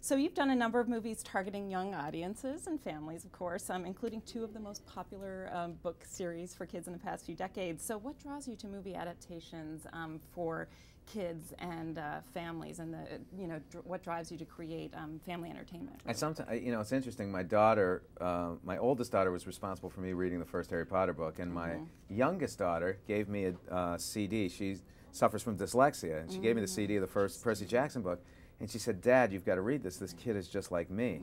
So you've done a number of movies targeting young audiences and families, of course, including two of the most popular book series for kids in the past few decades. So what draws you to movie adaptations for kids and families, and what drives you to create family entertainment? It's interesting. My daughter, my oldest daughter, was responsible for me reading the first Harry Potter book, and my youngest daughter gave me a CD. She suffers from dyslexia, and she gave me the CD of the first Percy Jackson book, and she said, "Dad, you've got to read this. This kid is just like me."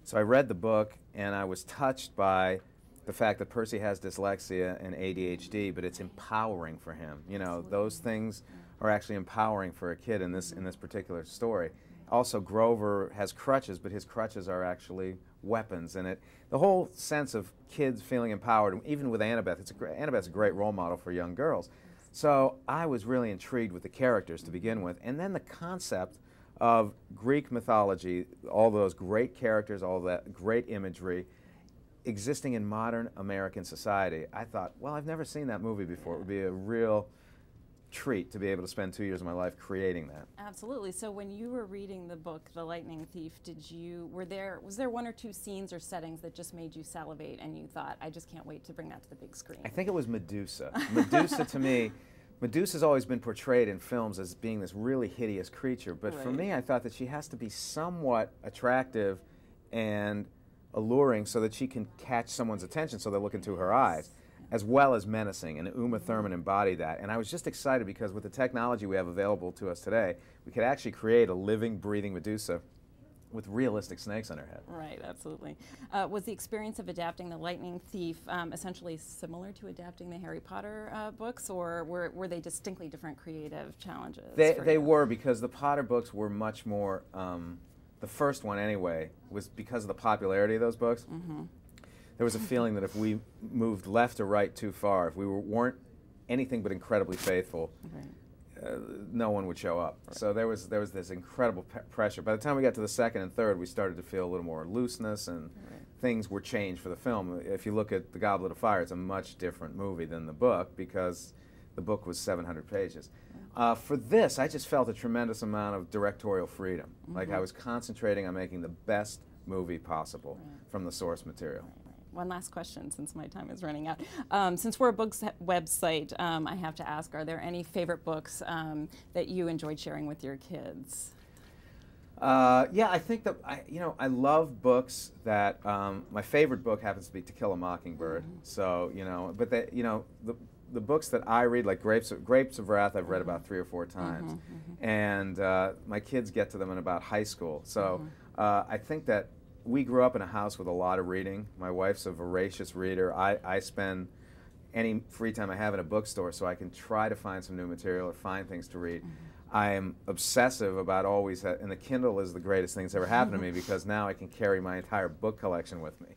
So I read the book, and I was touched by the fact that Percy has dyslexia and ADHD, but it's empowering for him. You know, those things are actually empowering for a kid in this particular story. Also, Grover has crutches, but his crutches are actually weapons, and the whole sense of kids feeling empowered, even with Annabeth, Annabeth's a great role model for young girls. So I was really intrigued with the characters to begin with, and then the concept of Greek mythology, all those great characters, all that great imagery, existing in modern American society. I thought, well, I've never seen that movie before. It would be a real treat to be able to spend 2 years of my life creating that. Absolutely. So when you were reading the book, The Lightning Thief, was there one or two scenes or settings that just made you salivate and you thought, I just can't wait to bring that to the big screen? I think it was Medusa. Medusa, to me, Medusa's always been portrayed in films as being this really hideous creature, but for me, I thought that she has to be somewhat attractive and alluring so that she can catch someone's attention so they look into her eyes, as well as menacing, and Uma Thurman embodied that. And I was just excited because with the technology we have available to us today, we could actually create a living, breathing Medusa with realistic snakes on her head. Right, absolutely. Was the experience of adapting The Lightning Thief essentially similar to adapting the Harry Potter books, or were they distinctly different creative challenges? They were, because the Potter books were much more, the first one anyway, was because of the popularity of those books. There was a feeling that if we moved left or right too far, if we weren't anything but incredibly faithful, no one would show up. So there was this incredible pressure. By the time we got to the second and third, we started to feel a little more looseness, and things were changed for the film. If you look at The Goblet of Fire, it's a much different movie than the book because the book was 700 pages. For this, I just felt a tremendous amount of directorial freedom. Like I was concentrating on making the best movie possible from the source material. One last question, since my time is running out. Since we're a books website, I have to ask, are there any favorite books that you enjoyed sharing with your kids? Yeah, I think that, I love books that, my favorite book happens to be To Kill a Mockingbird. So, but the books that I read, like Grapes of Wrath, I've read about 3 or 4 times. And my kids get to them in about high school. So I think that we grew up in a house with a lot of reading. My wife's a voracious reader. I spend any free time I have in a bookstore so I can try to find some new material or find things to read. I am obsessive about and the Kindle is the greatest thing that's ever happened to me because now I can carry my entire book collection with me.